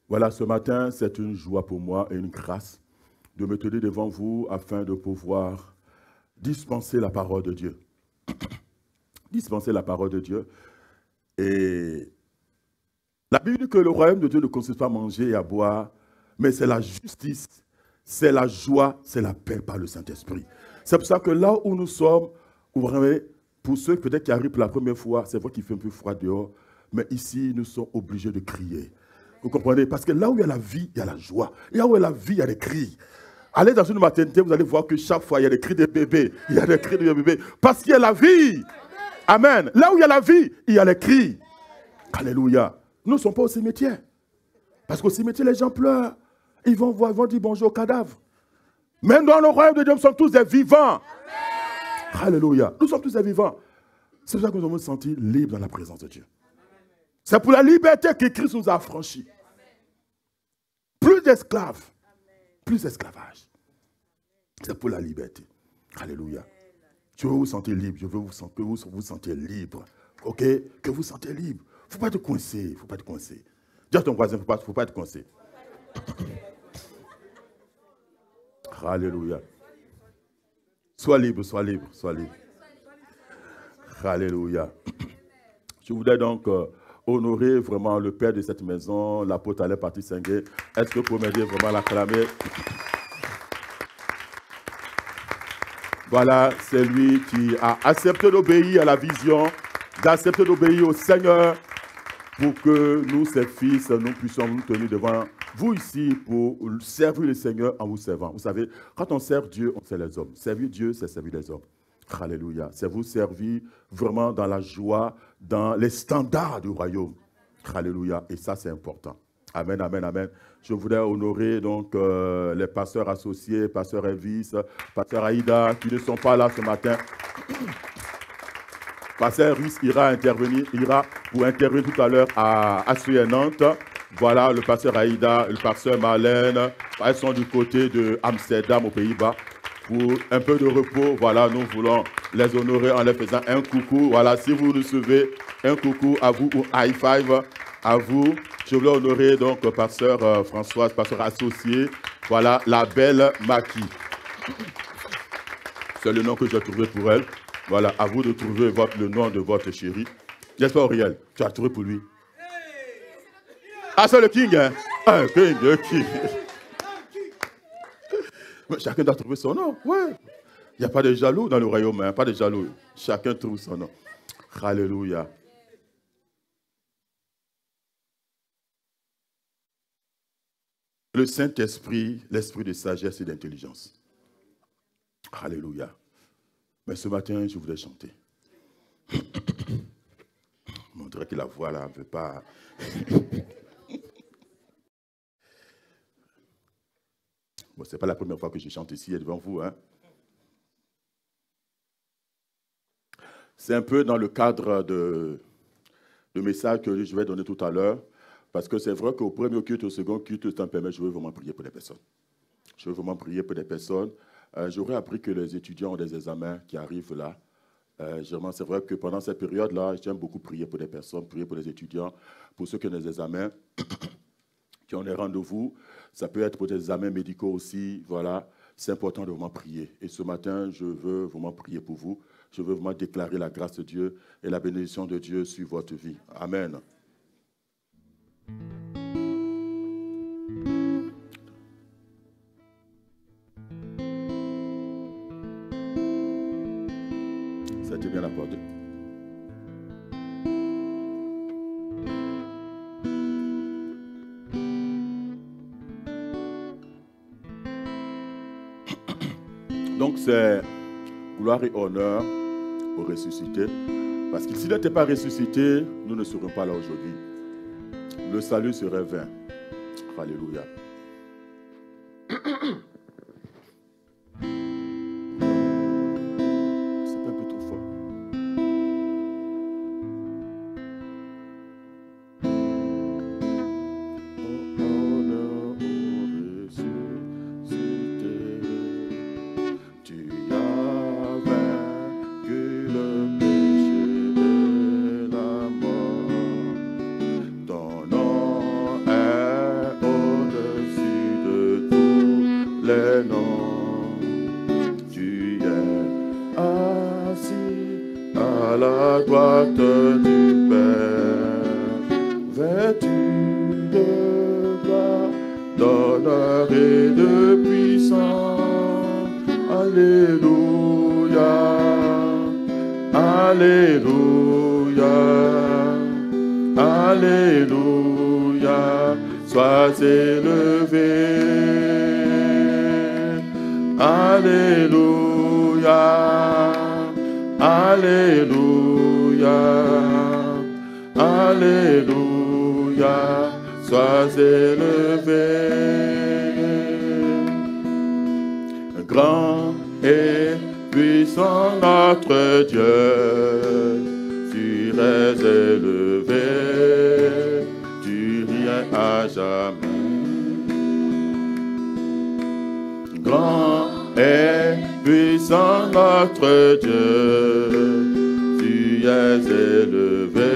Voilà, ce matin, c'est une joie pour moi et une grâce de me tenir devant vous afin de pouvoir dispenser la parole de Dieu. Dispenser la parole de Dieu. Et la Bible dit que le royaume de Dieu ne consiste pas à manger et à boire, mais c'est la justice, c'est la joie, c'est la paix par le Saint-Esprit. C'est pour ça que là où nous sommes, pour ceux peut-être qui arrivent pour la première fois, c'est vrai qu'il fait un peu froid dehors, mais ici, nous sommes obligés de crier. Vous comprenez? Parce que là où il y a la vie, il y a la joie. Et là où il y a la vie, il y a des cris. Allez dans une maternité, vous allez voir que chaque fois, il y a des cris de bébés. Il y a des cris de bébés. Parce qu'il y a la vie. Amen. Là où il y a la vie, il y a les cris. Alléluia. Nous ne sommes pas au cimetière. Parce qu'au cimetière, les gens pleurent. Ils vont voir, ils vont dire bonjour aux cadavres. Même dans le royaume de Dieu, nous sommes tous des vivants. Amen. Alléluia. Nous sommes tous des vivants. C'est pour ça que nous devons nous sentir libres dans la présence de Dieu. C'est pour la liberté que Christ nous a affranchis. Plus d'esclaves, plus d'esclavage. C'est pour la liberté. Alléluia. Je veux vous sentir libre. Je veux que vous vous sentiez libre. OK? Que vous vous sentez libre. Il ne faut pas être coincé. Il ne faut pas être coincé. Dis à ton voisin, il ne faut pas être coincé. Alléluia. Sois libre, sois libre, sois libre. Alléluia. Je voudrais donc honorer vraiment le père de cette maison, l'apôtre Alain Patrice-Senguet. Est-ce que vous pouvez m'aider vraiment à l'acclamer? Voilà, c'est lui qui a accepté d'obéir à la vision, d'accepter d'obéir au Seigneur pour que nous, ses fils, nous puissions nous tenir devant vous ici pour servir le Seigneur en vous servant. Vous savez, quand on sert Dieu, on sert les hommes. Servir Dieu, c'est servir les hommes. Alléluia. C'est vous servir vraiment dans la joie, dans les standards du royaume. Alléluia. Et ça, c'est important. Amen, amen, amen. Je voudrais honorer donc les pasteurs associés, pasteur Elvis, pasteur Aïda, qui ne sont pas là ce matin. Pasteur Ruiz ira pour intervenir tout à l'heure à Nantes. Voilà, le pasteur Aïda, le pasteur Marlène, elles sont du côté de Amsterdam aux Pays-Bas. Pour un peu de repos, voilà, nous voulons les honorer en leur faisant un coucou. Voilà, si vous recevez un coucou à vous ou high five à vous. Je voulais honorer donc pasteur Françoise, pasteur associé. Voilà, la belle Maki. C'est le nom que j'ai trouvé pour elle. Voilà, à vous de trouver le nom de votre chéri. N'est-ce pas, Auriel? Tu as trouvé pour lui. Ah, c'est le king, hein? Ah, le king. Mais chacun doit trouver son nom, ouais. Il n'y a pas de jaloux dans le royaume, hein? Pas de jaloux. Chacun trouve son nom. Alléluia. Le Saint-Esprit, l'esprit de sagesse et d'intelligence. Alléluia. Mais ce matin, je voudrais chanter. On dirait que la voix là ne veut pas. Bon, ce n'est pas la première fois que je chante ici devant vous. Hein. C'est un peu dans le cadre de message que je vais donner tout à l'heure. Parce que c'est vrai qu'au premier culte, au second culte, le temps permet, je veux vraiment prier pour les personnes. Je veux vraiment prier pour les personnes. J'aurais appris que les étudiants ont des examens qui arrivent là. C'est vrai que pendant cette période-là, j'aime beaucoup prier pour des personnes, prier pour les étudiants, pour ceux qui ont des examens, qui ont des rendez-vous. Ça peut être pour des examens médicaux aussi. Voilà, c'est important de vraiment prier. Et ce matin, je veux vraiment prier pour vous. Je veux vraiment déclarer la grâce de Dieu et la bénédiction de Dieu sur votre vie. Amen. Ça a été bien accordé. Donc c'est gloire et honneur au ressuscité. Parce que s'il n'était pas ressuscité, nous ne serions pas là aujourd'hui. Le salut serait vain. Alléluia. C'est un peu trop fort. non. Tu es assis à la droite du Père, vêtu de gloire, d'honneur et de puissance. Alléluia, Alléluia, Alléluia, sois élevé. Alléluia, Alléluia, Alléluia, sois élevé. Grand et puissant notre Dieu, tu es élevé, tu règnes à jamais. Grand et puissant notre Dieu, tu es élevé,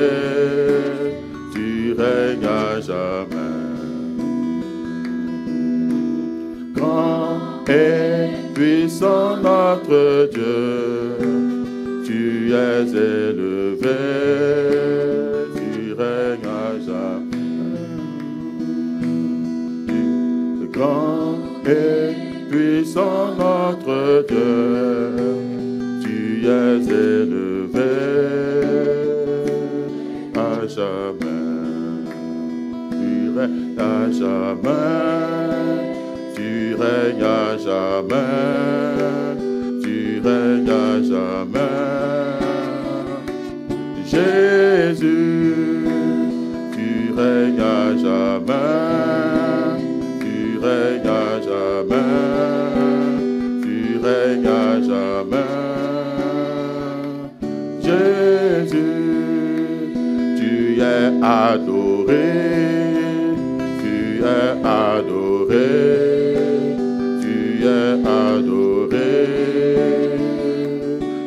tu règnes à jamais. Grand et puissant notre Dieu, tu es élevé, tu règnes à jamais. Grand et puissant notre Dieu, tu es élevé à jamais. Tu règnes à jamais. Tu règnes à jamais, tu règnes à jamais. Jésus, tu règnes à jamais, tu règnes à jamais, tu règnes à jamais. Jésus, tu es adoré, tu es adoré. Tu es adoré,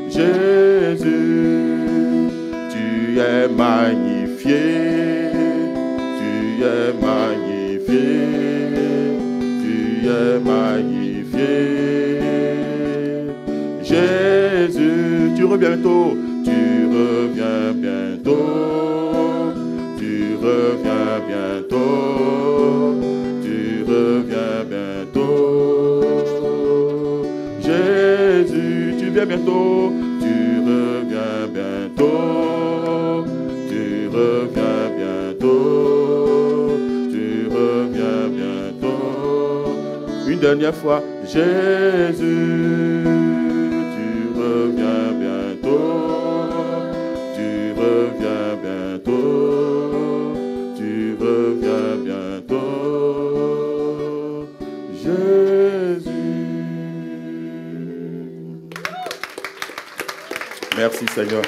Jésus, tu es magnifié, tu es magnifié, tu es magnifié. Jésus, tu reviens bientôt, tu reviens bientôt, tu reviens bientôt, tu reviens bientôt. Jésus, tu viens bientôt, tu reviens bientôt, tu reviens bientôt, tu reviens bientôt. Une dernière fois, Jésus, tu reviens bientôt, tu reviens bientôt, tu reviens bientôt. Jésus. Merci Seigneur.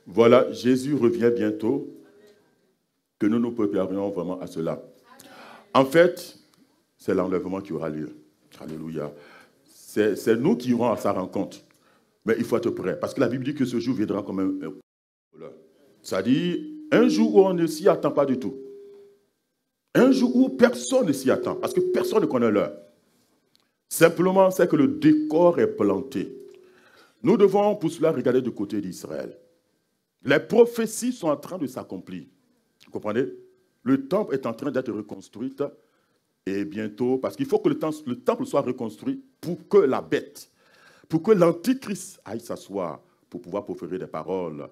Voilà, Jésus revient bientôt, que nous nous préparions vraiment à cela. En fait, c'est l'enlèvement qui aura lieu. Alléluia. C'est nous qui irons à sa rencontre. Mais il faut être prêt, parce que la Bible dit que ce jour viendra comme un voleur. C'est-à-dire, un jour où on ne s'y attend pas du tout. Un jour où personne ne s'y attend, parce que personne ne connaît l'heure. Simplement, c'est que le décor est planté. Nous devons pour cela regarder du côté d'Israël. Les prophéties sont en train de s'accomplir. Vous comprenez? Le temple est en train d'être reconstruit et bientôt, parce qu'il faut que le temple soit reconstruit pour que la bête, pour que l'antichrist aille s'asseoir pour pouvoir proférer des paroles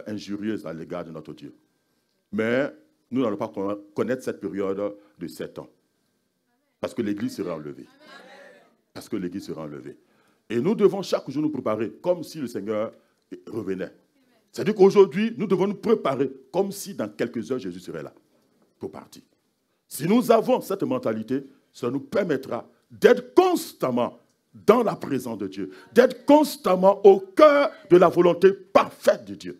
injurieuses à l'égard de notre Dieu. Mais nous n'allons pas connaître cette période de 7 ans. Parce que l'Église sera enlevée. Parce que l'Église sera enlevée. Et nous devons chaque jour nous préparer comme si le Seigneur revenait. C'est-à-dire qu'aujourd'hui, nous devons nous préparer comme si dans quelques heures, Jésus serait là pour partir. Si nous avons cette mentalité, ça nous permettra d'être constamment dans la présence de Dieu, d'être constamment au cœur de la volonté parfaite de Dieu.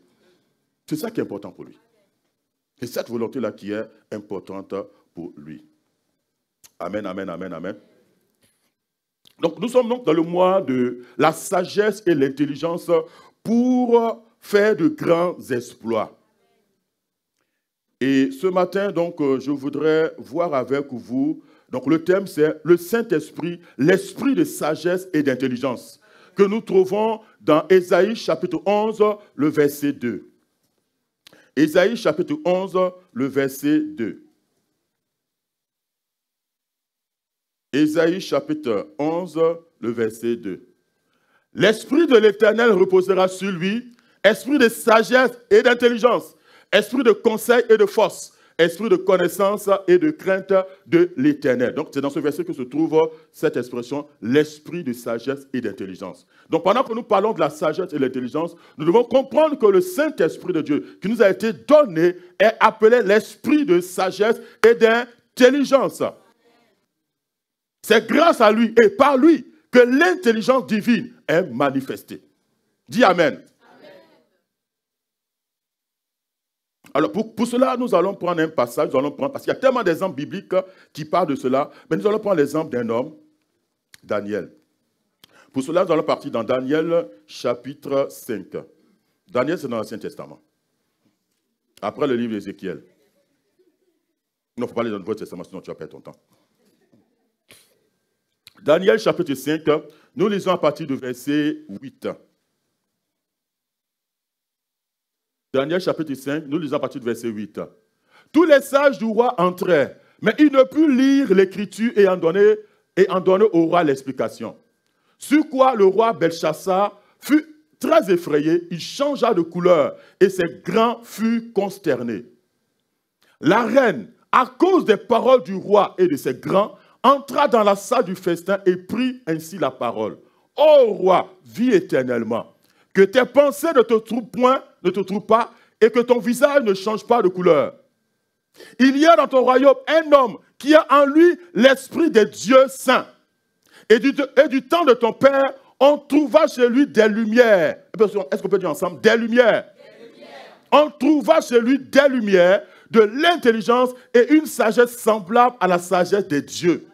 C'est ça qui est important pour lui. C'est cette volonté-là qui est importante pour lui. Amen, amen, amen, amen. Donc nous sommes donc dans le mois de la sagesse et l'intelligence pour faire de grands exploits. Et ce matin, donc, je voudrais voir avec vous, donc le thème c'est le Saint-Esprit, l'esprit de sagesse et d'intelligence, que nous trouvons dans Ésaïe chapitre 11, le verset 2. Ésaïe chapitre 11, le verset 2. Ésaïe chapitre 11, le verset 2. L'Esprit de l'Éternel reposera sur lui, esprit de sagesse et d'intelligence, esprit de conseil et de force, esprit de connaissance et de crainte de l'Éternel. Donc c'est dans ce verset que se trouve cette expression, l'esprit de sagesse et d'intelligence. Donc pendant que nous parlons de la sagesse et de l'intelligence, nous devons comprendre que le Saint-Esprit de Dieu qui nous a été donné est appelé l'esprit de sagesse et d'intelligence. C'est grâce à lui et par lui que l'intelligence divine est manifestée. Dis Amen. Amen. Alors pour cela, nous allons prendre un passage, parce qu'il y a tellement d'exemples bibliques qui parlent de cela, mais nous allons prendre l'exemple d'un homme, Daniel. Pour cela, nous allons partir dans Daniel chapitre 5. Daniel, c'est dans l'Ancien Testament. Après le livre d'Ézéchiel. Non, il ne faut pas aller dans le Nouveau Testament, sinon tu vas perdre ton temps. Daniel chapitre 5, nous lisons à partir du verset 8. Daniel chapitre 5, nous lisons à partir du verset 8. Tous les sages du roi entrèrent, mais ils ne purent lire l'écriture et en donner au roi l'explication. Sur quoi le roi Belchassar fut très effrayé, il changea de couleur et ses grands furent consternés. La reine, à cause des paroles du roi et de ses grands, entra dans la salle du festin et prit ainsi la parole. Ô roi, vis éternellement, que tes pensées ne te trouvent pas, et que ton visage ne change pas de couleur. Il y a dans ton royaume un homme qui a en lui l'esprit des dieux saints. Et du temps de ton père, on trouva chez lui des lumières. Est-ce qu'on peut dire ensemble des lumières? On trouva chez lui des lumières, de l'intelligence et une sagesse semblable à la sagesse des dieux.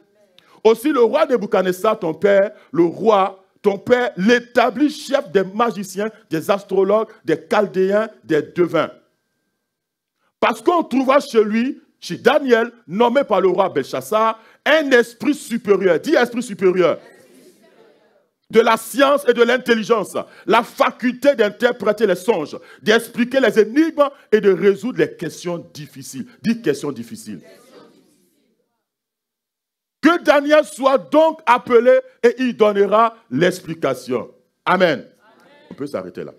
Aussi le roi Nebuchadnezzar, ton père, l'établit chef des magiciens, des astrologues, des chaldéens, des devins. Parce qu'on trouva chez lui, chez Daniel, nommé par le roi Belchassar, un esprit supérieur. Dis esprit supérieur. De la science et de l'intelligence, la faculté d'interpréter les songes, d'expliquer les énigmes et de résoudre les questions difficiles. Dis questions difficiles. Que Daniel soit donc appelé et il donnera l'explication. Amen. Amen. On peut s'arrêter là.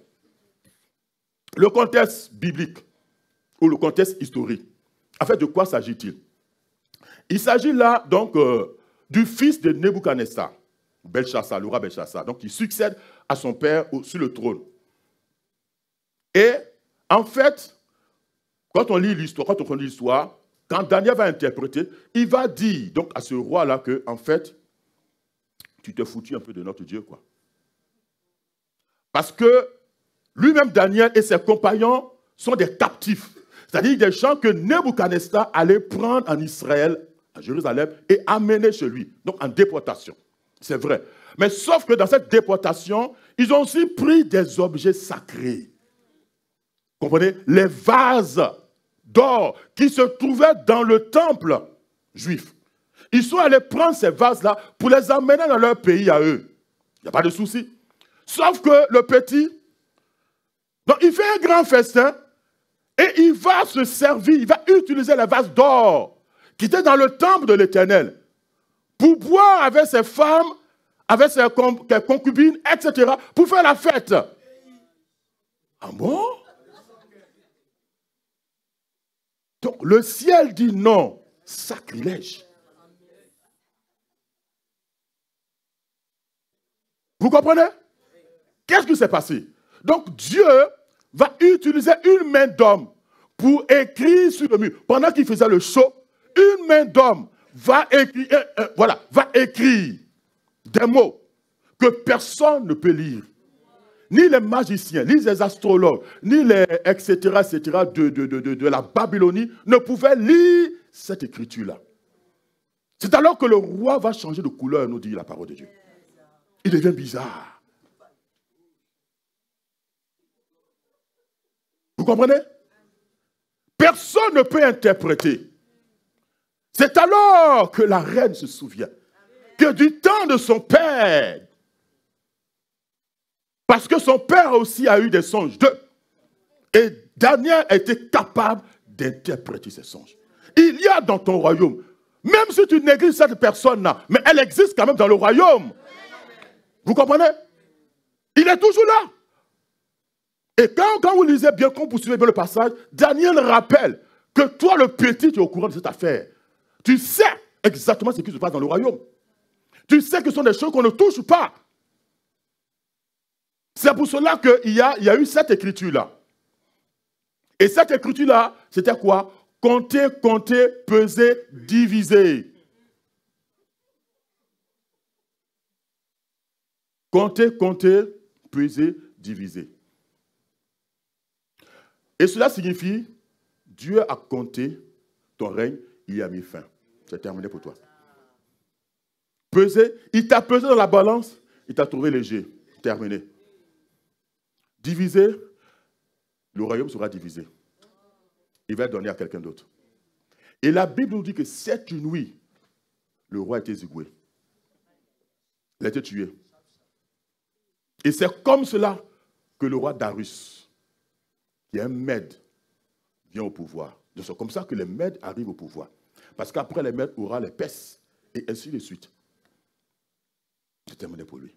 Le contexte biblique ou le contexte historique, en fait, de quoi s'agit-il? Il s'agit là donc du fils de Nebuchadnezzar, Belchassar, le roi Belchassar, donc il succède à son père sur le trône. Et en fait, quand on lit l'histoire, quand Daniel va interpréter, il va dire donc à ce roi-là que, en fait, tu t'es foutu un peu de notre Dieu, quoi. Parce que lui-même, Daniel et ses compagnons sont des captifs. C'est-à-dire des gens que Nebuchadnezzar allait prendre en Israël, à Jérusalem, et amener chez lui, donc en déportation. C'est vrai. Mais sauf que dans cette déportation, ils ont aussi pris des objets sacrés. Comprenez? Les vases d'or qui se trouvaient dans le temple juif. Ils sont allés prendre ces vases-là pour les emmener dans leur pays à eux. Il n'y a pas de souci. Sauf que le petit, donc il fait un grand festin et il va se servir, il va utiliser les vases d'or qui étaient dans le temple de l'Éternel pour boire avec ses femmes, avec ses concubines, etc., pour faire la fête. Ah bon? Donc, le ciel dit non, sacrilège. Vous comprenez? Qu'est-ce qui s'est passé? Donc, Dieu va utiliser une main d'homme pour écrire sur le mur. Pendant qu'il faisait le show, une main d'homme va écrire des mots que personne ne peut lire. Ni les magiciens, ni les astrologues, ni les etc. de la Babylonie ne pouvaient lire cette écriture-là. C'est alors que le roi va changer de couleur, nous dit la parole de Dieu. Il devient bizarre. Vous comprenez? personne ne peut interpréter. C'est alors que la reine se souvient que du temps de son père, parce que son père aussi a eu des songes, et Daniel a été capable d'interpréter ces songes. Il y a dans ton royaume, même si tu négliges cette personne-là, mais elle existe quand même dans le royaume. Vous comprenez? Il est toujours là. Et quand vous lisez bien, quand vous suivez bien le passage, Daniel rappelle que toi, le petit, tu es au courant de cette affaire. Tu sais exactement ce qui se passe dans le royaume. Tu sais que ce sont des choses qu'on ne touche pas. C'est pour cela qu'il y a eu cette écriture-là. Et cette écriture-là, c'était quoi? Compter, compter, peser, diviser. Compter, compter, peser, diviser. Et cela signifie, Dieu a compté ton règne, il y a mis fin. C'est terminé pour toi. Peser, il t'a pesé dans la balance, il t'a trouvé léger. Terminé. Diviser, le royaume sera divisé. Il va être donné à quelqu'un d'autre. Et la Bible nous dit que cette nuit, le roi a été zigoué. Il a été tué. Et c'est comme cela que le roi Darius, qui est un Mède, vient au pouvoir. C'est comme ça que les Mèdes arrivent au pouvoir. Parce qu'après les Mèdes, aura les Perses, et ainsi de suite. C'est terminé pour lui.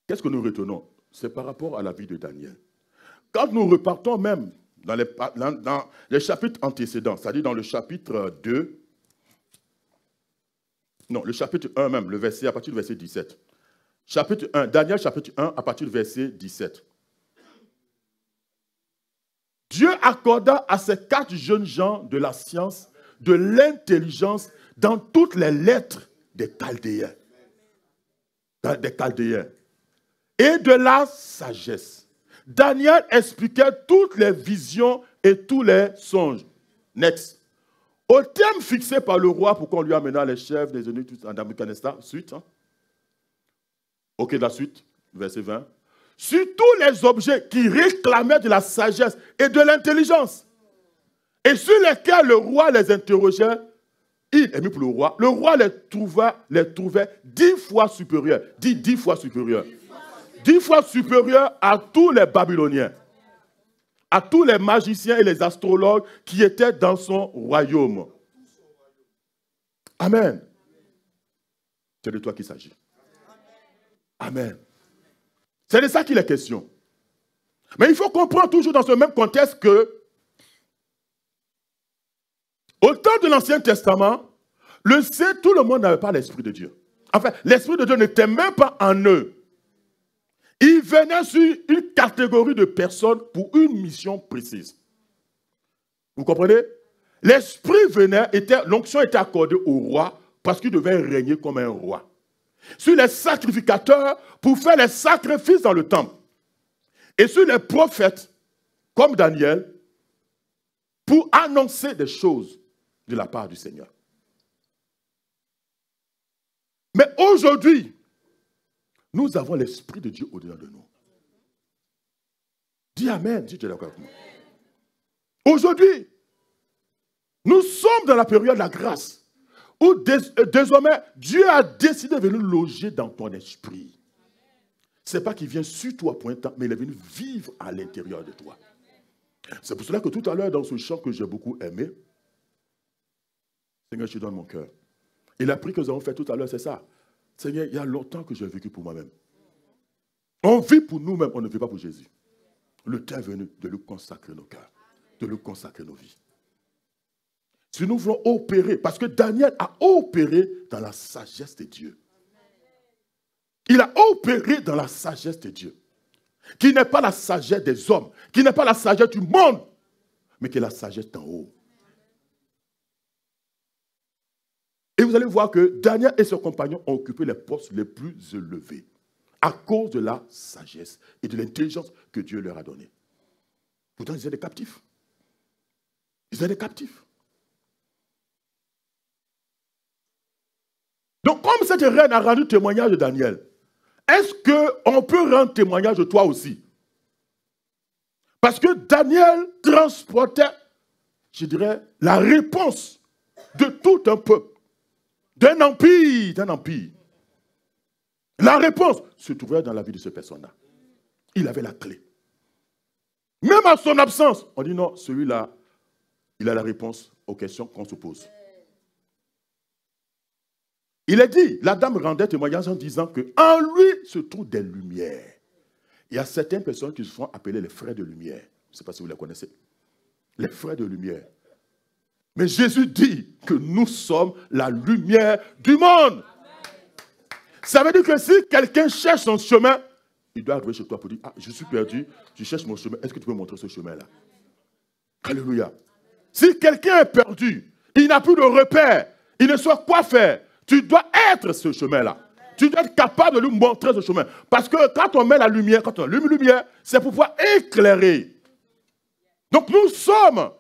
Qu'est-ce que nous retenons? C'est par rapport à la vie de Daniel. Quand nous repartons même dans les chapitres antécédents, c'est-à-dire dans le chapitre 2, non, le chapitre 1 même, le verset, à partir du verset 17. Chapitre 1, Daniel chapitre 1, à partir du verset 17. Dieu accorda à ces 4 jeunes gens de la science, de l'intelligence dans toutes les lettres des Chaldéens. Et de la sagesse. Daniel expliquait toutes les visions et tous les songes. Next. Au terme fixé par le roi pour qu'on lui amena les chefs des eunuques en Nabuchodonosor. Suite. Hein? Ok, la suite. Verset 20. Sur tous les objets qui réclamaient de la sagesse et de l'intelligence, et sur lesquels le roi les interrogeait, il est mis pour le roi les trouvait 10 fois supérieurs. Dit 10 fois supérieurs. 10 fois supérieurs à tous les Babyloniens, à tous les magiciens et les astrologues qui étaient dans son royaume. Amen. C'est de toi qu'il s'agit. Amen. C'est de ça qu'il est question. Mais il faut comprendre toujours dans ce même contexte que, au temps de l'Ancien Testament, tout le monde n'avait pas l'Esprit de Dieu. Enfin, l'Esprit de Dieu n'était même pas en eux. Il venait sur une catégorie de personnes pour une mission précise. Vous comprenez? L'Esprit venait, l'onction était accordée au roi parce qu'il devait régner comme un roi. Sur les sacrificateurs pour faire les sacrifices dans le temple. Et sur les prophètes, comme Daniel, pour annoncer des choses de la part du Seigneur. Mais aujourd'hui, nous avons l'Esprit de Dieu au-dedans de nous. Dis Amen, dis tu es d'accord avec moi. Aujourd'hui, nous sommes dans la période de la grâce, où désormais, Dieu a décidé de venir loger dans ton esprit. Ce n'est pas qu'il vient sur toi pour un temps, mais il est venu vivre à l'intérieur de toi. C'est pour cela que tout à l'heure, dans ce chant que j'ai beaucoup aimé, Seigneur, je te donne mon cœur. Et la prière que nous avons fait tout à l'heure, c'est ça. Seigneur, il y a longtemps que j'ai vécu pour moi-même. On vit pour nous-mêmes, on ne vit pas pour Jésus. Le temps est venu de lui consacrer nos cœurs, de lui consacrer nos vies. Si nous voulons opérer, parce que Daniel a opéré dans la sagesse de Dieu. Il a opéré dans la sagesse de Dieu. Qui n'est pas la sagesse des hommes, qui n'est pas la sagesse du monde, mais qui est la sagesse d'en haut. Et vous allez voir que Daniel et ses compagnons ont occupé les postes les plus élevés à cause de la sagesse et de l'intelligence que Dieu leur a donnée. Pourtant, ils étaient des captifs. Ils étaient des captifs. Donc, comme cette reine a rendu témoignage de Daniel, est-ce qu'on peut rendre témoignage de toi aussi? Parce que Daniel transportait, je dirais, la réponse de tout un peuple, d'un empire, La réponse se trouvait dans la vie de cette personne-là. Il avait la clé. Même à son absence, on dit non, celui-là, il a la réponse aux questions qu'on se pose. Il est dit, la dame rendait témoignage en disant qu'en lui se trouvent des lumières. Il y a certaines personnes qui se font appeler les frères de lumière. Je ne sais pas si vous les connaissez. Les frères de lumière. Mais Jésus dit que nous sommes la lumière du monde. Ça veut dire que si quelqu'un cherche son chemin, il doit arriver chez toi pour dire, ah, je suis perdu, je cherche mon chemin. Est-ce que tu peux me montrer ce chemin-là? Alléluia. Si quelqu'un est perdu, il n'a plus de repère, il ne sait quoi faire, tu dois être ce chemin-là. Tu dois être capable de lui montrer ce chemin. Parce que quand on met la lumière, quand on allume la lumière, c'est pour pouvoir éclairer. Donc nous sommes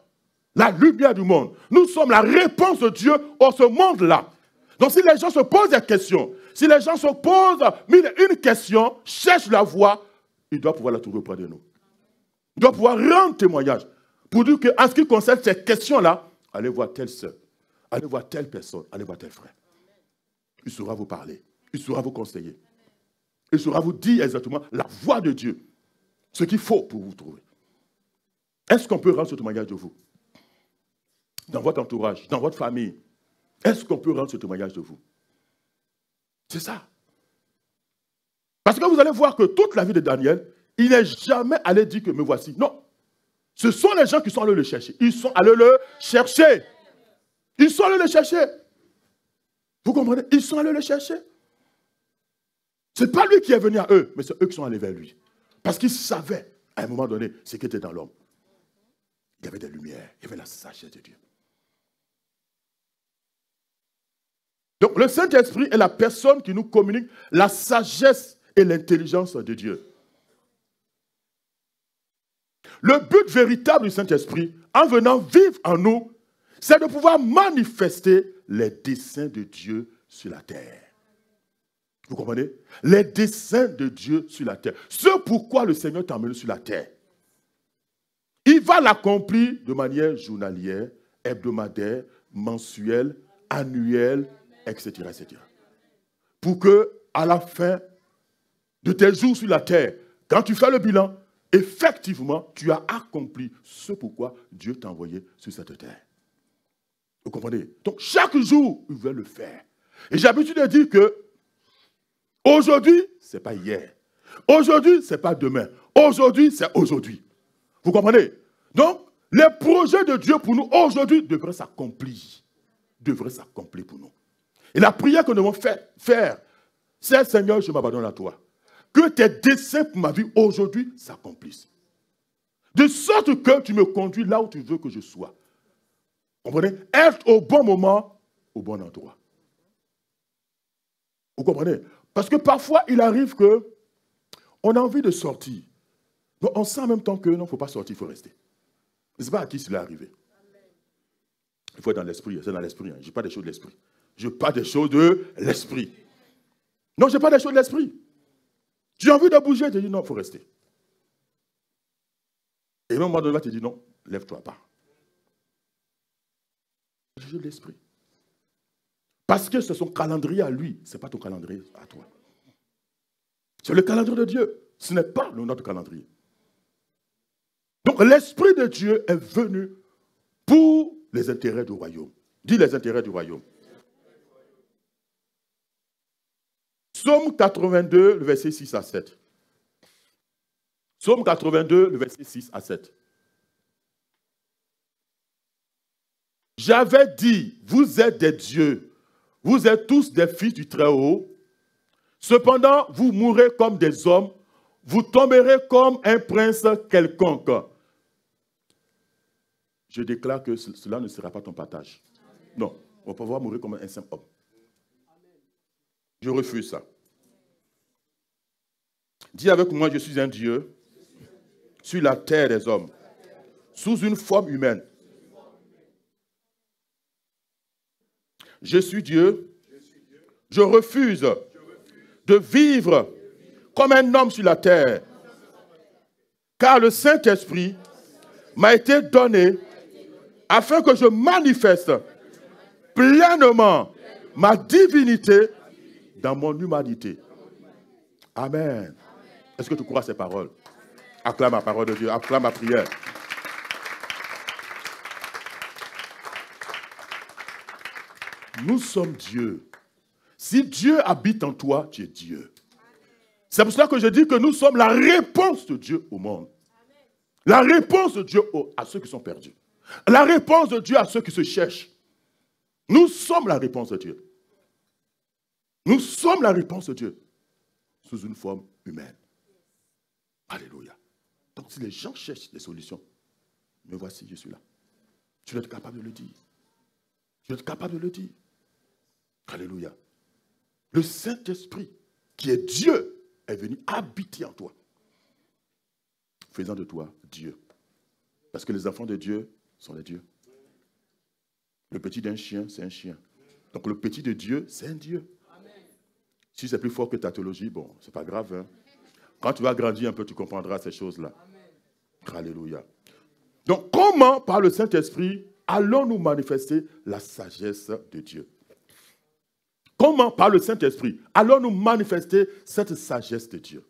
la lumière du monde. Nous sommes la réponse de Dieu à ce monde-là. Donc si les gens se posent des questions, si les gens se posent une question, cherchent la voie, ils doivent pouvoir la trouver auprès de nous. Ils doivent pouvoir rendre témoignage. Pour dire qu'en ce qui concerne ces questions-là, allez voir telle soeur, allez voir telle personne, allez voir tel frère. Il saura vous parler, il saura vous conseiller. Il saura vous dire exactement la voie de Dieu, ce qu'il faut pour vous trouver. Est-ce qu'on peut rendre ce témoignage de vous? Dans votre entourage, dans votre famille, est-ce qu'on peut rendre ce témoignage de vous? C'est ça. Parce que vous allez voir que toute la vie de Daniel, il n'est jamais allé dire que me voici. Non. Ce sont les gens qui sont allés le chercher. Ils sont allés le chercher. Ils sont allés le chercher. Vous comprenez? Ils sont allés le chercher. Ce n'est pas lui qui est venu à eux, mais c'est eux qui sont allés vers lui. Parce qu'ils savaient, à un moment donné, ce qui était dans l'homme. Il y avait des lumières, il y avait la sagesse de Dieu. Donc le Saint-Esprit est la personne qui nous communique la sagesse et l'intelligence de Dieu. Le but véritable du Saint-Esprit, en venant vivre en nous, c'est de pouvoir manifester les desseins de Dieu sur la terre. Vous comprenez? Les desseins de Dieu sur la terre. Ce pourquoi le Seigneur t'a amené sur la terre. Il va l'accomplir de manière journalière, hebdomadaire, mensuelle, annuelle, etc., etc. Pour que, à la fin de tes jours sur la terre, quand tu fais le bilan, effectivement, tu as accompli ce pourquoi Dieu t'a envoyé sur cette terre. Vous comprenez? Donc, chaque jour, il veut le faire. Et j'ai l'habitude de dire que aujourd'hui, ce n'est pas hier. Aujourd'hui, ce n'est pas demain. Aujourd'hui, c'est aujourd'hui. Vous comprenez? Donc, les projets de Dieu pour nous aujourd'hui devraient s'accomplir. Devraient s'accomplir pour nous. Et la prière que nous devons faire, c'est Seigneur, je m'abandonne à toi. Que tes desseins pour ma vie aujourd'hui s'accomplissent. De sorte que tu me conduis là où tu veux que je sois. Vous comprenez? Être au bon moment, au bon endroit. Vous comprenez? Parce que parfois, il arrive qu'on a envie de sortir. Mais on sent en même temps que non, il ne faut pas sortir, il faut rester. Je ne sais pas à qui cela est arrivé. Il faut être dans l'esprit, c'est dans l'esprit. Hein. Je n'ai pas des choses de l'esprit. Je n'ai pas des choses de l'esprit. Non, je n'ai pas des choses de l'esprit. Tu as envie de bouger, tu dis non, il faut rester. Et même à un moment donné, tu dis non, lève-toi pas. C'est de l'esprit. Parce que c'est son calendrier à lui, ce n'est pas ton calendrier à toi. C'est le calendrier de Dieu, ce n'est pas notre calendrier. Donc l'Esprit de Dieu est venu pour les intérêts du royaume. Dis les intérêts du royaume. Psaume 82, le verset 6 à 7. Psaume 82, le verset 6 à 7. J'avais dit, vous êtes des dieux, vous êtes tous des fils du Très-Haut. Cependant, vous mourrez comme des hommes, vous tomberez comme un prince quelconque. Je déclare que cela ne sera pas ton partage. Non, on va pouvoir mourir comme un simple homme. Je refuse ça. Dis avec moi, je suis un Dieu sur la terre des hommes, sous une forme humaine. Je suis Dieu. Je refuse de vivre comme un homme sur la terre. car le Saint-Esprit m'a été donné afin que je manifeste pleinement ma divinité dans mon humanité. Amen. Est-ce que tu crois ces paroles? Acclame la parole de Dieu, acclame la prière. Nous sommes Dieu. Si Dieu habite en toi, tu es Dieu. C'est pour cela que je dis que nous sommes la réponse de Dieu au monde. La réponse de Dieu à ceux qui sont perdus. La réponse de Dieu à ceux qui se cherchent. Nous sommes la réponse de Dieu. Nous sommes la réponse de Dieu sous une forme humaine. Alléluia. Donc si les gens cherchent des solutions, me voici, je suis là. Tu dois être capable de le dire. Tu dois être capable de le dire. Alléluia. Le Saint-Esprit, qui est Dieu, est venu habiter en toi, faisant de toi Dieu. Parce que les enfants de Dieu sont des dieux. Le petit d'un chien, c'est un chien. Donc le petit de Dieu, c'est un Dieu. Si c'est plus fort que ta théologie, bon, c'est pas grave. Hein? Quand tu vas grandir un peu, tu comprendras ces choses-là. Alléluia. Donc comment, par le Saint-Esprit, allons-nous manifester la sagesse de Dieu? Comment, par le Saint-Esprit, allons-nous manifester cette sagesse de Dieu?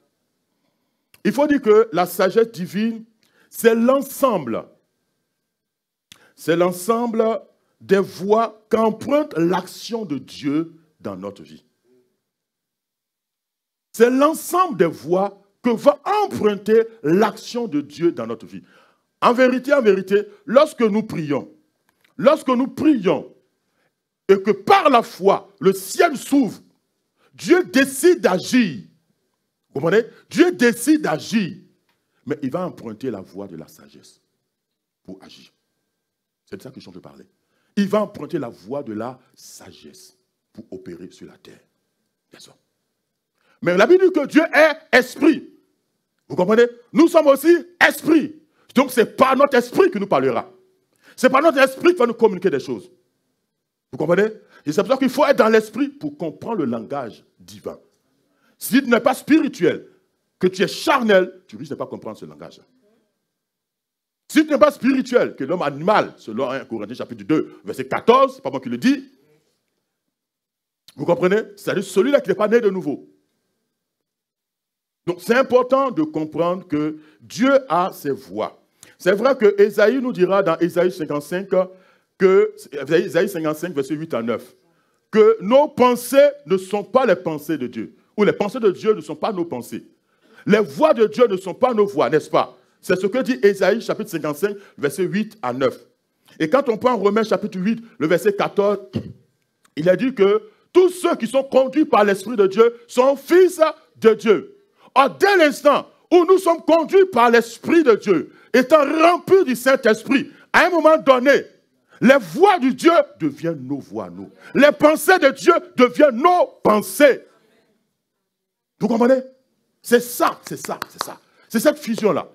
Il faut dire que la sagesse divine, c'est l'ensemble. C'est l'ensemble des voies qu'emprunte l'action de Dieu dans notre vie. C'est l'ensemble des voies que va emprunter l'action de Dieu dans notre vie. En vérité, lorsque nous prions, et que par la foi, le ciel s'ouvre, Dieu décide d'agir. Vous comprenez? Dieu décide d'agir, mais il va emprunter la voie de la sagesse pour agir. C'est de ça que je veux parler. Il va emprunter la voie de la sagesse pour opérer sur la terre. Bien sûr. Mais la Bible dit que Dieu est esprit. Vous comprenez? Nous sommes aussi esprit. Donc ce n'est pas notre esprit qui nous parlera. Ce n'est pas notre esprit qui va nous communiquer des choses. Vous comprenez? Et c'est pour ça qu'il faut être dans l'esprit pour comprendre le langage divin. Si tu n'es pas spirituel, que tu es charnel, tu risques de ne pas comprendre ce langage. Si tu n'es pas spirituel, que l'homme animal, selon 1 Corinthiens chapitre 2, verset 14, c'est pas moi qui le dis. Vous comprenez? C'est-à-dire celui-là qui n'est pas né de nouveau. Donc c'est important de comprendre que Dieu a ses voies. C'est vrai que Ésaïe nous dira dans Ésaïe 55, Ésaïe 55, verset 8 à 9, que nos pensées ne sont pas les pensées de Dieu. Ou les pensées de Dieu ne sont pas nos pensées. Les voies de Dieu ne sont pas nos voies, n'est-ce pas? C'est ce que dit Ésaïe chapitre 55, verset 8 à 9. Et quand on prend Romains chapitre 8, le verset 14, il a dit que tous ceux qui sont conduits par l'Esprit de Dieu sont fils de Dieu. Or, dès l'instant où nous sommes conduits par l'Esprit de Dieu, étant remplis du Saint-Esprit, à un moment donné, les voies de Dieu deviennent nos voies, nous. Les pensées de Dieu deviennent nos pensées. Vous comprenez? C'est ça. C'est cette fusion-là.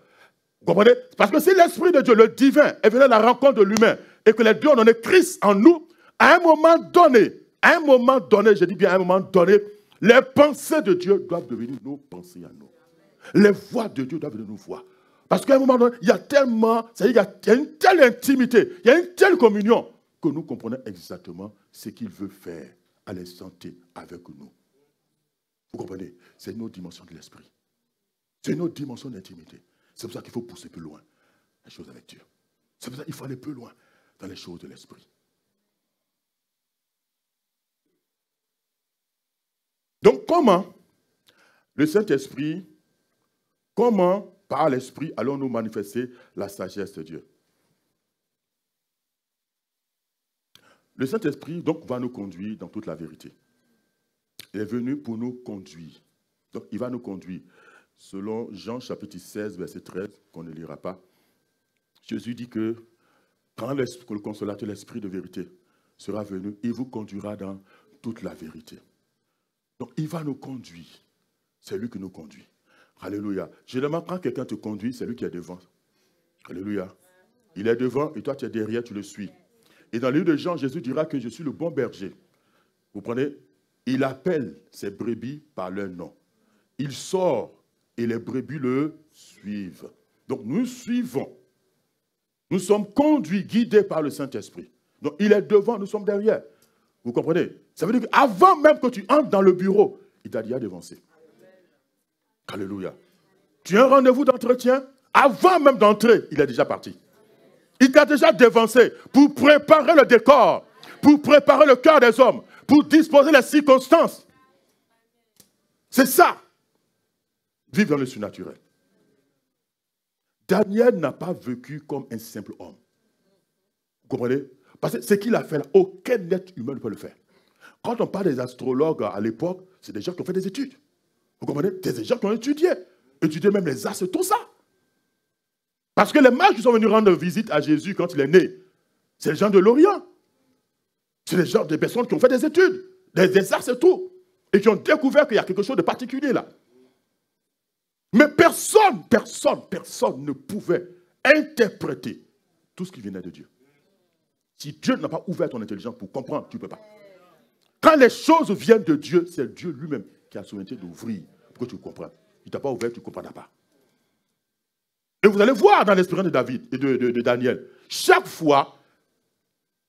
Vous comprenez? Parce que si l'Esprit de Dieu, le divin, est venu à la rencontre de l'humain et que les deux ont donné Christ en nous, à un moment donné, je dis bien à un moment donné, les pensées de Dieu doivent devenir nos pensées à nous. Les voix de Dieu doivent devenir nos voix. Parce qu'à un moment donné, il y a tellement, c'est-à-dire il y a une telle intimité, il y a une telle communion que nous comprenons exactement ce qu'il veut faire à l'instant T avec nous. Vous comprenez? C'est une autre dimension de l'esprit. C'est une autre dimension d'intimité. C'est pour ça qu'il faut pousser plus loin les choses avec Dieu. C'est pour ça qu'il faut aller plus loin dans les choses de l'esprit. Donc comment le Saint-Esprit, comment par l'Esprit allons-nous manifester la sagesse de Dieu? Le Saint-Esprit donc va nous conduire dans toute la vérité. Il est venu pour nous conduire. Donc il va nous conduire. Selon Jean chapitre 16, verset 13, qu'on ne lira pas, Jésus dit que quand le consolateur, l'Esprit de vérité, sera venu, il vous conduira dans toute la vérité. Donc il va nous conduire. C'est lui qui nous conduit. Alléluia. Généralement, quand quelqu'un te conduit, c'est lui qui est devant. Alléluia. Il est devant et toi tu es derrière, tu le suis. Et dans le livre de Jean, Jésus dira que je suis le bon berger. Vous prenez? Il appelle ses brebis par leur nom. Il sort et les brebis le suivent. Donc nous suivons. Nous sommes conduits, guidés par le Saint-Esprit. Donc il est devant, nous sommes derrière. Vous comprenez? Ça veut dire qu'avant même que tu entres dans le bureau, il t'a déjà devancé. Alléluia. Tu as un rendez-vous d'entretien, avant même d'entrer, il est déjà parti. Il t'a déjà devancé pour préparer le décor, pour préparer le cœur des hommes, pour disposer les circonstances. C'est ça. Vivre dans le surnaturel. Daniel n'a pas vécu comme un simple homme. Vous comprenez? Parce que ce qu'il a fait là, aucun être humain ne peut le faire. Quand on parle des astrologues à l'époque, c'est des gens qui ont fait des études. Vous comprenez? C'est des gens qui ont étudié même les astres, tout ça. Parce que les mages qui sont venus rendre visite à Jésus quand il est né, c'est les gens de l'Orient. C'est les gens, des personnes qui ont fait des études, des arts, c'est tout. Et qui ont découvert qu'il y a quelque chose de particulier là. Mais personne ne pouvait interpréter tout ce qui venait de Dieu. Si Dieu n'a pas ouvert ton intelligence pour comprendre, tu ne peux pas. Quand les choses viennent de Dieu, c'est Dieu lui-même qui a souhaité d'ouvrir pour que tu comprennes. Il ne t'a pas ouvert, tu ne comprendras pas. Et vous allez voir dans l'expérience de David et de Daniel, chaque fois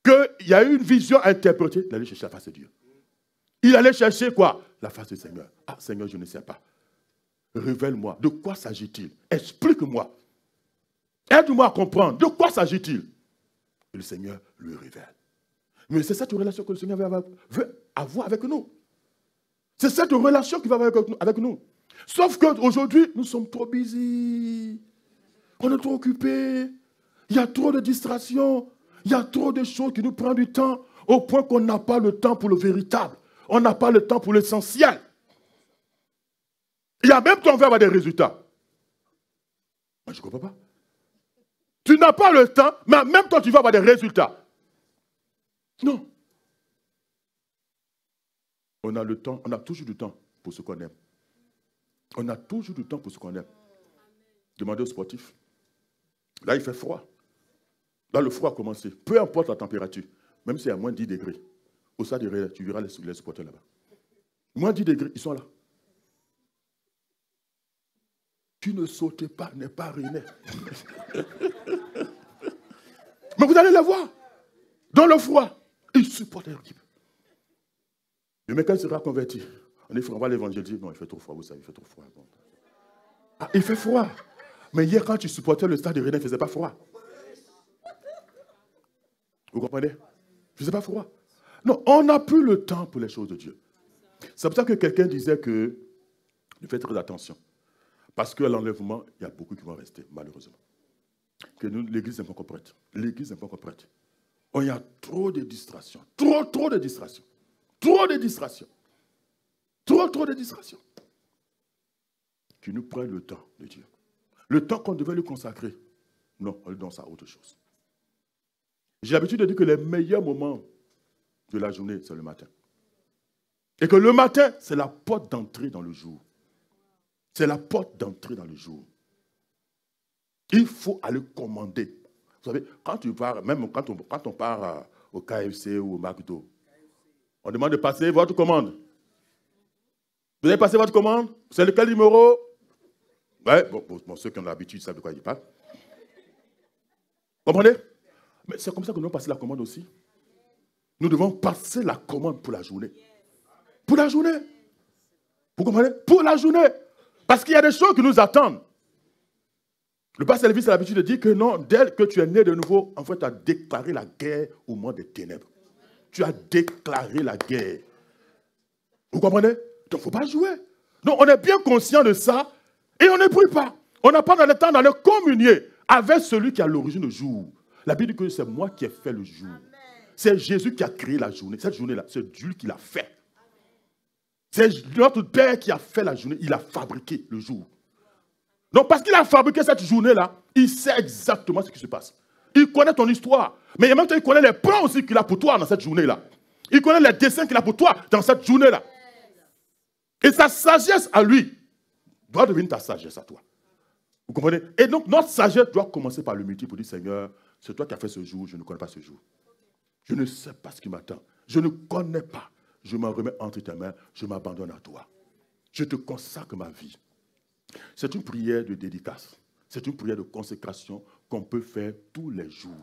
qu'il y a eu une vision interprétée, il allait chercher la face de Dieu. Il allait chercher quoi? La face du Seigneur. Ah, Seigneur, je ne sais pas. Révèle-moi. De quoi s'agit-il? Explique-moi. Aide-moi à comprendre. De quoi s'agit-il? Et le Seigneur lui révèle. Mais c'est cette relation que le Seigneur veut avoir avec nous. C'est cette relation qu'il va avoir avec nous. Sauf qu'aujourd'hui, nous sommes trop busy. On est trop occupés. Il y a trop de distractions. Il y a trop de choses qui nous prennent du temps au point qu'on n'a pas le temps pour le véritable. On n'a pas le temps pour l'essentiel. Il y a même temps, on veut avoir des résultats. Moi, je ne comprends pas. Tu n'as pas le temps, mais en même temps, tu vas avoir des résultats. Non. On a le temps, on a toujours du temps pour ce qu'on aime. On a toujours du temps pour ce qu'on aime. Demandez aux sportifs. Là, il fait froid. Là, le froid a commencé. Peu importe la température, même si c'est à moins 10 degrés, au stade de Réa, tu verras les supporters là-bas. Moins 10 degrés, ils sont là. Tu ne sautes pas, n'est pas rené. Mais vous allez les voir. Dans le froid, ils supportent l'équipe. Le mec, quand il sera converti, on dit, on va l'évangile, dit, non, il fait trop froid, vous savez, il fait trop froid. Bon. Ah, il fait froid. Mais hier, quand tu supportais le stade de René, il ne faisait pas froid. Vous comprenez? Il ne faisait pas froid. Non, on n'a plus le temps pour les choses de Dieu. C'est pour ça que quelqu'un disait que, faites très attention. Parce qu'à l'enlèvement, il y a beaucoup qui vont rester, malheureusement. Que l'Église n'est pas encore prête. L'Église n'est pas encore prête. Il y a trop de distractions. Trop de distractions. Trop de distractions. Trop de distractions. Qui nous prennent le temps de Dieu. Le temps qu'on devait lui consacrer. Non, on lui donne ça à autre chose. J'ai l'habitude de dire que les meilleurs moments de la journée, c'est le matin. Et que le matin, c'est la porte d'entrée dans le jour. C'est la porte d'entrée dans le jour. Il faut aller commander. Vous savez, quand tu pars, même quand on part au KFC ou au McDo, on demande de passer votre commande. Vous avez passé votre commande? C'est lequel numéro? Ouais, bon, ceux qui ont l'habitude savent de quoi ils parlent. Comprenez? Mais c'est comme ça que nous devons passer la commande aussi. Nous devons passer la commande pour la journée. Pour la journée. Vous comprenez? Pour la journée. Parce qu'il y a des choses qui nous attendent. Le pasteur Elvis a l'habitude de dire que non, dès que tu es né de nouveau, en fait, tu as déclaré la guerre au monde des ténèbres. Tu as déclaré la guerre. Vous comprenez? Donc, il ne faut pas jouer. Donc, on est bien conscient de ça et on ne prie pas. On n'a pas le temps d'aller communier avec celui qui a l'origine du jour. La Bible dit que c'est moi qui ai fait le jour. C'est Jésus qui a créé la journée. Cette journée-là, c'est Dieu qui l'a fait. C'est notre Père qui a fait la journée. Il a fabriqué le jour. Donc, parce qu'il a fabriqué cette journée-là, il sait exactement ce qui se passe. Il connaît ton histoire. Mais en même temps, il connaît les plans aussi qu'il a pour toi dans cette journée-là. Il connaît les dessins qu'il a pour toi dans cette journée-là. Et sa sagesse à lui doit devenir ta sagesse à toi. Vous comprenez? Et donc, notre sagesse doit commencer par l'humilité pour dire, Seigneur, c'est toi qui as fait ce jour, je ne connais pas ce jour. Je ne sais pas ce qui m'attend. Je ne connais pas. Je m'en remets entre tes mains, je m'abandonne à toi. Je te consacre ma vie. C'est une prière de dédicace. C'est une prière de consécration qu'on peut faire tous les jours.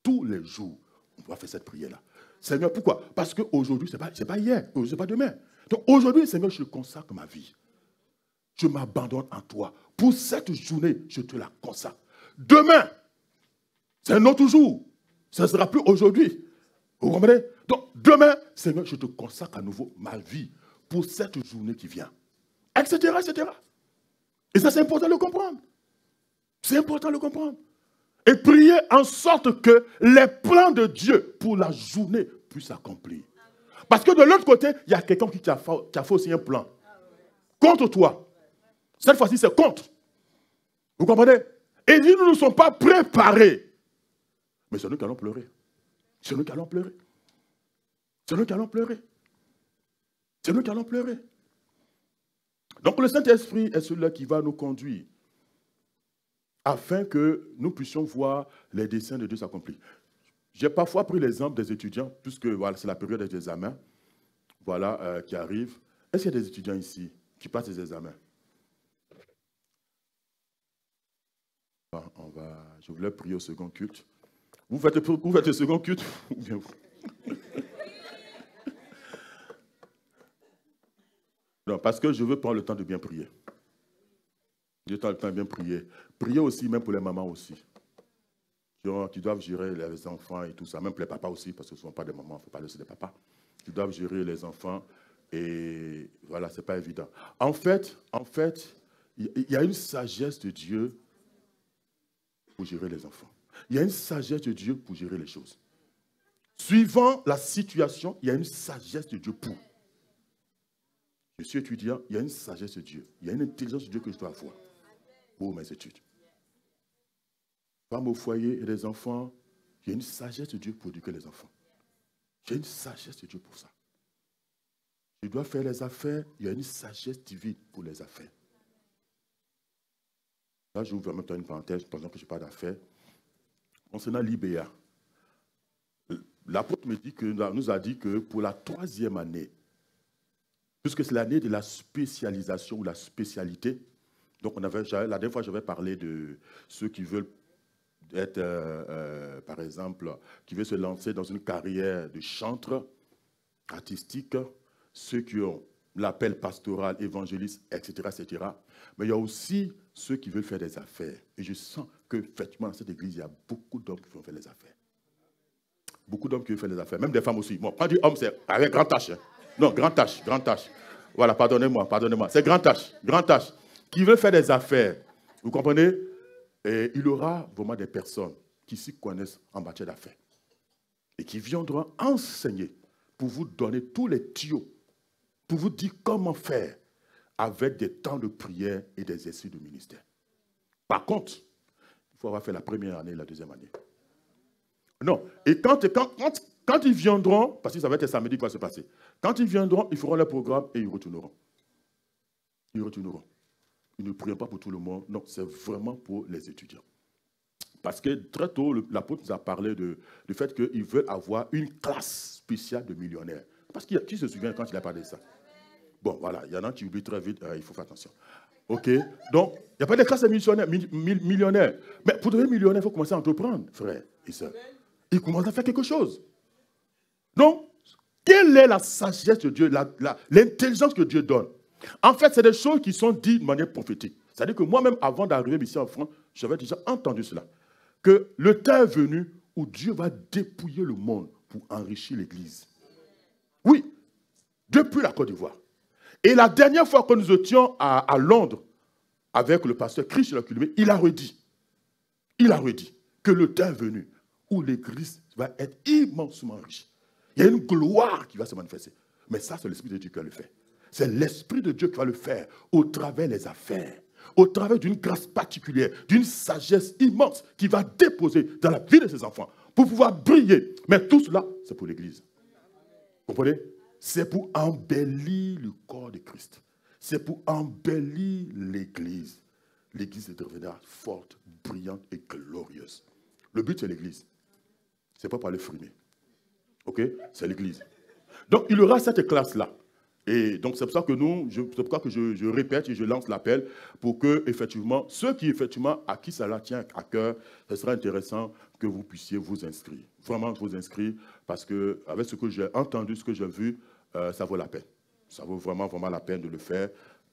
Tous les jours, on doit faire cette prière-là. Seigneur, pourquoi? Parce qu'aujourd'hui, ce n'est pas hier, ce n'est pas demain. Donc aujourd'hui, Seigneur, je consacre ma vie. Je m'abandonne en toi. Pour cette journée, je te la consacre. Demain, c'est un autre jour. Ce ne sera plus aujourd'hui. Vous comprenez? Donc demain, Seigneur, je te consacre à nouveau ma vie pour cette journée qui vient. Etc., etc. Et ça, c'est important de le comprendre. C'est important de le comprendre. Et prier en sorte que les plans de Dieu pour la journée puissent s'accomplir. Parce que de l'autre côté, il y a quelqu'un qui a fait aussi un plan. Contre toi. Cette fois-ci, c'est contre. Vous comprenez? Et dit, nous ne sommes pas préparés. Mais c'est nous qui allons pleurer. C'est nous qui allons pleurer. C'est nous qui allons pleurer. C'est nous qui allons pleurer. Donc le Saint-Esprit est celui-là qui va nous conduire afin que nous puissions voir les desseins de Dieu s'accomplir. J'ai parfois pris l'exemple des étudiants, puisque voilà, c'est la période des examens voilà, qui arrive. Est-ce qu'il y a des étudiants ici qui passent des examens? Je voulais prier au second culte. Vous faites le second culte ou bien vous? Non, parce que je veux prendre le temps de bien prier. Je prends le temps de bien prier. Prier aussi, même pour les mamans aussi. Qui doivent gérer les enfants et tout ça. Même pour les papas aussi, parce que ce ne sont pas des mamans, il ne faut pas laisser des papas. Qui doivent gérer les enfants. Et voilà, ce n'est pas évident. En fait, il y a une sagesse de Dieu pour gérer les enfants. Il y a une sagesse de Dieu pour gérer les choses. Suivant la situation, il y a une sagesse de Dieu pour. Je suis étudiant, il y a une sagesse de Dieu. Il y a une intelligence de Dieu que je dois avoir pour mes études. Femme au foyer et les enfants, il y a une sagesse de Dieu pour éduquer les enfants. J'ai une sagesse de Dieu pour ça. Je dois faire les affaires, il y a une sagesse divine pour les affaires. Là, j'ouvre en même temps une parenthèse, pendant que je parle d'affaires. Concernant l'IBA, l'apôtre nous a dit que pour la 3e année, puisque c'est l'année de la spécialisation ou la spécialité, donc la dernière fois, j'avais parlé de ceux qui veulent être, par exemple, qui veulent se lancer dans une carrière de chantre artistique, ceux qui ont l'appel pastoral, évangéliste, etc., etc. Mais il y a aussi ceux qui veulent faire des affaires. Et je sens que, effectivement, dans cette église, il y a beaucoup d'hommes qui vont faire des affaires. Beaucoup d'hommes qui veulent faire des affaires, même des femmes aussi. Bon, quand je dis homme, c'est avec grand H. Hein. Non, grand H, grand H. Voilà, pardonnez-moi. C'est grand H, qui veut faire des affaires. Vous comprenez? Et il y aura vraiment des personnes qui s'y connaissent en matière d'affaires et qui viendront enseigner pour vous donner tous les tuyaux, pour vous dire comment faire avec des temps de prière et des exercices de ministère. Par contre, il faut avoir fait la première année et la 2e année. Non, et quand ils viendront, parce que ça va être samedi qui va se passer, quand ils viendront, ils feront leur programme et ils retourneront. Ils retourneront. Ils ne prient pas pour tout le monde. Non, c'est vraiment pour les étudiants. Parce que très tôt, l'apôtre nous a parlé du fait qu'ils veulent avoir une classe spéciale de millionnaires. Parce qui se souvient quand il a parlé de ça? Bon, voilà, il y en a qui oublient très vite, il faut faire attention. OK? Donc, il n'y a pas de classe de millionnaires. Mais pour devenir millionnaire, il faut commencer à entreprendre, frères et sœurs. Il commence à faire quelque chose. Donc, quelle est la sagesse de Dieu, l'intelligence que Dieu donne? En fait, c'est des choses qui sont dites de manière prophétique. C'est-à-dire que moi-même, avant d'arriver ici en France, j'avais déjà entendu cela. Que le temps est venu où Dieu va dépouiller le monde pour enrichir l'Église. Oui, depuis la Côte d'Ivoire. Et la dernière fois que nous étions à Londres, avec le pasteur Christ Culmé, il a redit que le temps est venu où l'Église va être immensément riche. Il y a une gloire qui va se manifester. Mais ça, c'est l'Esprit de Dieu qui va le faire. C'est l'Esprit de Dieu qui va le faire au travers des affaires, au travers d'une grâce particulière, d'une sagesse immense qui va déposer dans la vie de ses enfants pour pouvoir briller. Mais tout cela, c'est pour l'Église. Vous comprenez? C'est pour embellir le corps de Christ. C'est pour embellir l'Église. L'Église deviendra forte, brillante et glorieuse. Le but, c'est l'Église. Ce n'est pas pour aller frimer. OK? C'est l'Église. Donc, il y aura cette classe-là. Et donc, c'est pour ça que c'est pourquoi que je répète et je lance l'appel pour que, effectivement, ceux qui, effectivement, à qui cela tient à cœur, ce sera intéressant que vous puissiez vous inscrire. Vraiment vous inscrire, parce que, avec ce que j'ai entendu, ce que j'ai vu, ça vaut la peine. Ça vaut vraiment, vraiment la peine de le faire.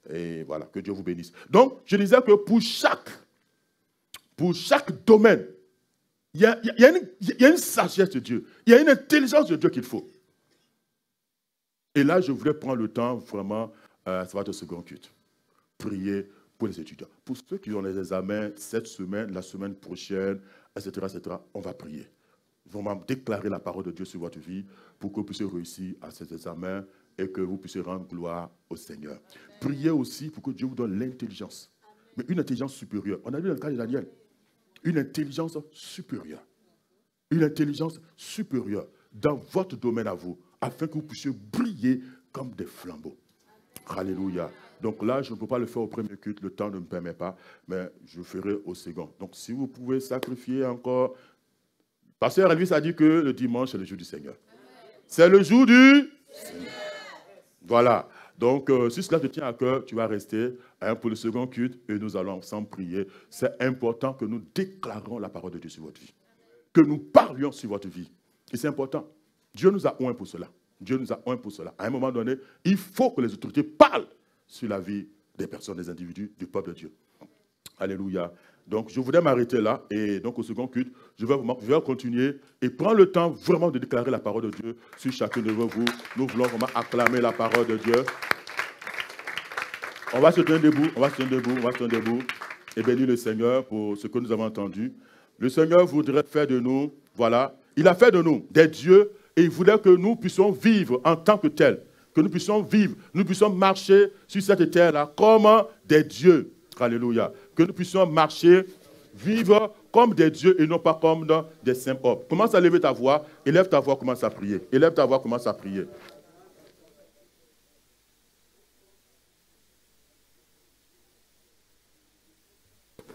Et voilà, que Dieu vous bénisse. Donc, je disais que pour chaque domaine, il y a une sagesse de Dieu. Il y a une intelligence de Dieu qu'il faut. Et là, je voulais prendre le temps, vraiment, ça va être le second culte. Prier pour les étudiants. Pour ceux qui ont les examens cette semaine, la semaine prochaine, etc., on va prier. Vraiment déclarer la parole de Dieu sur votre vie pour que vous puissiez réussir à ces examens et que vous puissiez rendre gloire au Seigneur. Priez aussi pour que Dieu vous donne l'intelligence. Mais une intelligence supérieure. On a vu dans le cas de Daniel. Une intelligence supérieure. Une intelligence supérieure dans votre domaine à vous, afin que vous puissiez briller comme des flambeaux. Alléluia. Donc là, je ne peux pas le faire au premier culte, le temps ne me permet pas, mais je le ferai au second. Donc si vous pouvez sacrifier encore. Pasteur Elvis a dit que le dimanche, c'est le jour du Seigneur. C'est le jour du Seigneur. Voilà. Donc, si cela te tient à cœur, tu vas rester pour le second culte et nous allons ensemble prier. C'est important que nous déclarons la parole de Dieu sur votre vie. Que nous parlions sur votre vie. Et c'est important. Dieu nous a oint pour cela. Dieu nous a oint pour cela. À un moment donné, il faut que les autorités parlent sur la vie des personnes, des individus, du peuple de Dieu. Alléluia. Donc, je voudrais m'arrêter là. Et donc, au second culte, je vais continuer et prendre le temps vraiment de déclarer la parole de Dieu sur chacun de vous. Nous voulons vraiment acclamer la parole de Dieu. On va se tenir debout, on va se tenir debout et bénir le Seigneur pour ce que nous avons entendu. Le Seigneur voudrait faire de nous, voilà, il a fait de nous des dieux et il voulait que nous puissions vivre en tant que tels, que nous puissions vivre, nous puissions marcher sur cette terre-là comme des dieux. Alléluia. Que nous puissions marcher, vivre comme des dieux et non pas comme des simples hommes. Commence à lever ta voix, élève ta voix, commence à prier. Élève ta voix, commence à prier.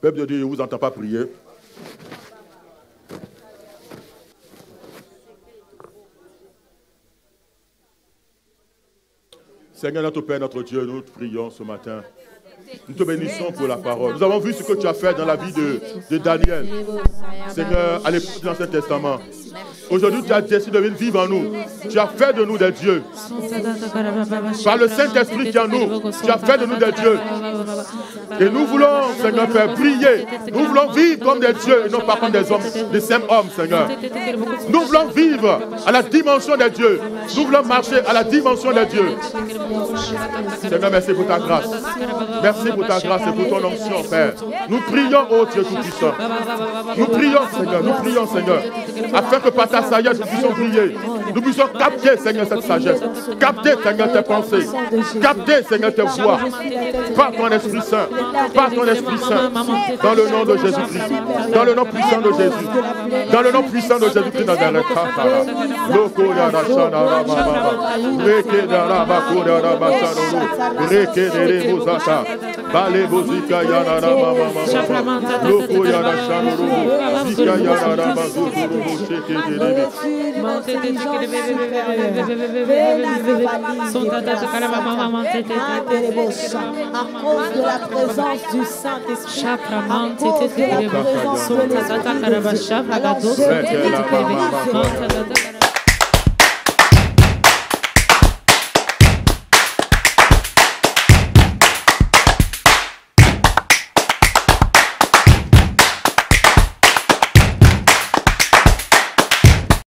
Peuple de Dieu, je ne vous entends pas prier. Seigneur, notre Père, notre Dieu, nous te prions ce matin. Nous te bénissons pour la parole. Nous avons vu ce que tu as fait dans la vie de Daniel. Seigneur, à l'époque de l'Ancien Testament. Aujourd'hui, tu as décidé de vivre en nous. Tu as fait de nous des dieux. Par le Saint-Esprit qui est en nous, tu as fait de nous des dieux. Et nous voulons, Seigneur, faire briller. Nous voulons vivre comme des dieux et non pas comme des hommes, des simples hommes, Seigneur. Nous voulons vivre à la dimension des dieux. Nous voulons marcher à la dimension des dieux. Seigneur, merci pour ta grâce. Merci pour ta grâce et pour ton onction, Père. Nous prions, ô Dieu Tout-Puissant. Nous prions, Seigneur, afin que par ta sagesse, nous puissions briller. Nous puissions capter, Seigneur, cette sagesse. Capter, Seigneur, tes pensées. Capter, Seigneur, tes voix. Par ton Esprit Saint. Par ton Esprit Saint. Dans le nom de Jésus-Christ. Dans le nom puissant de Jésus. Dans le nom puissant de Jésus-Christ. À cause de la présence du Saint-Esprit, à cause de la présence de l'Esprit,